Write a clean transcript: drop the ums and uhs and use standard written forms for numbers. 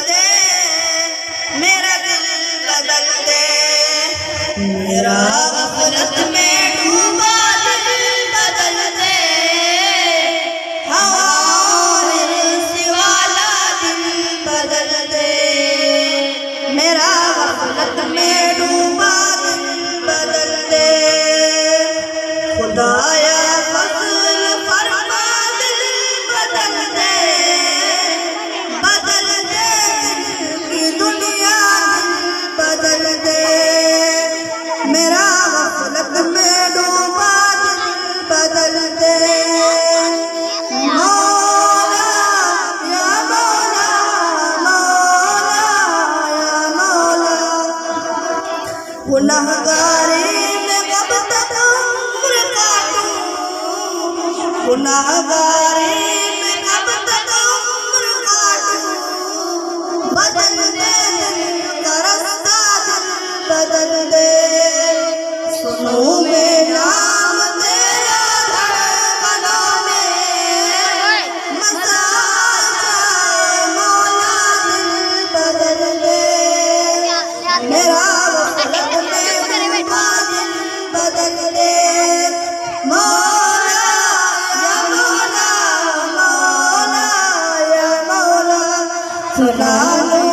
दे, मेरा दिल बदल दे। मेरा गफलत में डूबा दिल बदल दे, हमारे सिवाला दिल बदल दे। मेरा गफलत में डूबा दिल बदल दे। खुदाया फज़ल फरमा दिल बदल दे, बदल दे दिल की दुनिया दिल बदल दे। मेरा गफलत में डूबा दिल बदल दे। मौला या मौला, मौला या मौला। गुनाहगारी में कब तक उम्र काटूं, गुनाहगारी में कब तक उम्र काटूं। बदल दे दिल का रास्ता दिल बदल दे। सुनूं मैं नाम तेरा धड़कनों में, मसाल जाए मौला दिल बदल दे। मेरा गफलत में डूबा दिल बदल दे। मौला या मौला, मौला या मौला। सुना लो